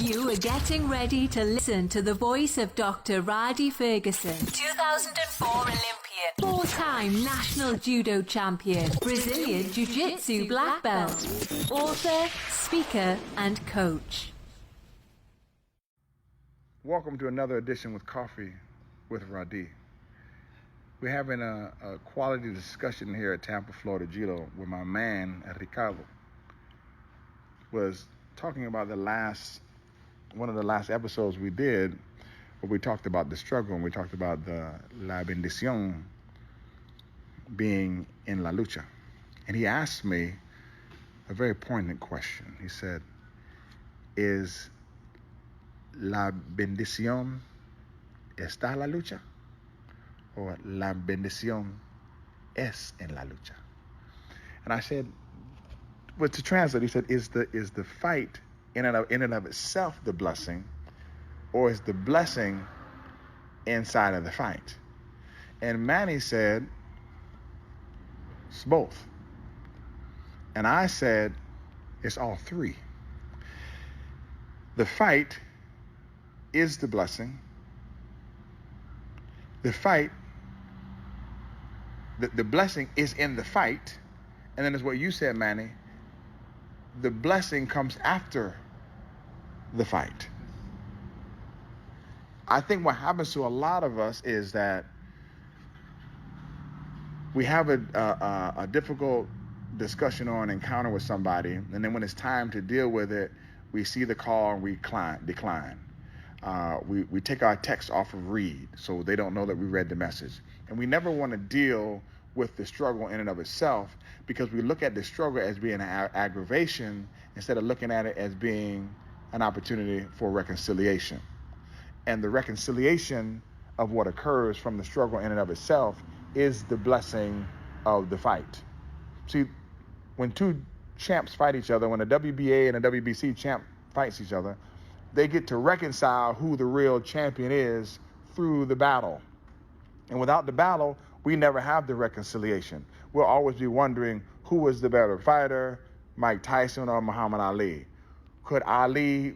You are getting ready to listen to the voice of Dr. Rhadi Ferguson, 2004 Olympian, four-time national judo champion, Brazilian jiu-jitsu black belt, author, speaker, and coach. Welcome to another edition with Coffee with Rhadi. We're having a quality discussion here at Tampa, Florida Judo, where my man, Ricardo, was talking about one of the last episodes we did, where we talked about the struggle, and we talked about the La Benedicion being in La Lucha. And he asked me a very poignant question. He said, is La Benedicion Esta la lucha? Or La Benedicion es en la lucha? And I said, well, to translate, he said, is the fight in and of itself the blessing, or is the blessing inside of the fight? And Manny said, it's both. And I said, it's all three. The fight is the blessing. The fight, the blessing is in the fight. And then it's what you said, Manny. The blessing comes after the fight. I think what happens to a lot of us is that we have a difficult discussion or an encounter with somebody, and then when it's time to deal with it, we see the call and we decline. We take our text off of read, so they don't know that we read the message. And we never want to deal with the struggle in and of itself, because we look at the struggle as being an aggravation instead of looking at it as being an opportunity for reconciliation. And the reconciliation of what occurs from the struggle in and of itself is the blessing of the fight. See, when two champs fight each other, when a WBA and a WBC champ fights each other, they get to reconcile who the real champion is through the battle. And without the battle, we never have the reconciliation. We'll always be wondering who was the better fighter, Mike Tyson or Muhammad Ali. Could Ali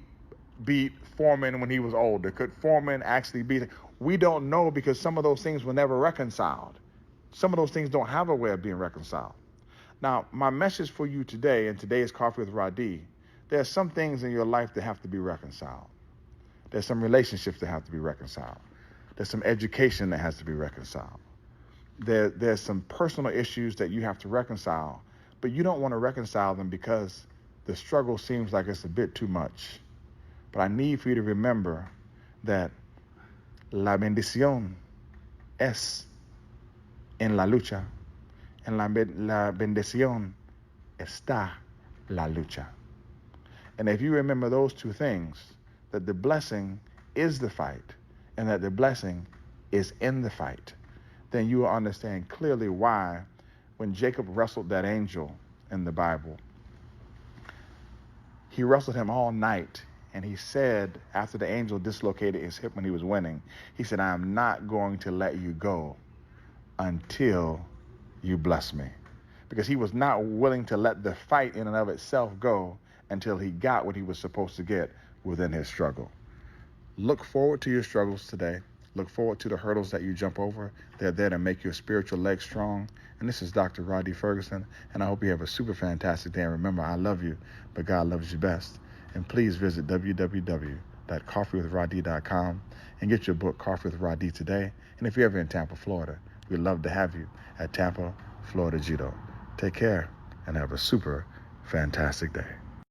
beat Foreman when he was older? Could Foreman actually beat him? We don't know, because some of those things were never reconciled. Some of those things don't have a way of being reconciled. Now, my message for you today, and today's Coffee with Rhadi, there are some things in your life that have to be reconciled. There's some relationships that have to be reconciled. There's some education that has to be reconciled. There's some personal issues that you have to reconcile, but you don't want to reconcile them because the struggle seems like it's a bit too much. But I need for you to remember that La Benedicion es en la lucha, and la bendición está la lucha. And if you remember those two things, that the blessing is the fight and that the blessing is in the fight, then you will understand clearly why when Jacob wrestled that angel in the Bible, he wrestled him all night, and he said, after the angel dislocated his hip when he was winning, he said, I am not going to let you go until you bless me. Because he was not willing to let the fight in and of itself go until he got what he was supposed to get within his struggle. Look forward to your struggles today. Look forward to the hurdles that you jump over. They're there to make your spiritual legs strong. And this is Dr. Rhadi Ferguson, and I hope you have a super fantastic day. And remember, I love you, but God loves you best. And please visit www.coffeewithradi.com and get your book, Coffee with Rhadi, today. And if you're ever in Tampa, Florida, we'd love to have you at Tampa, Florida Judo. Take care and have a super fantastic day.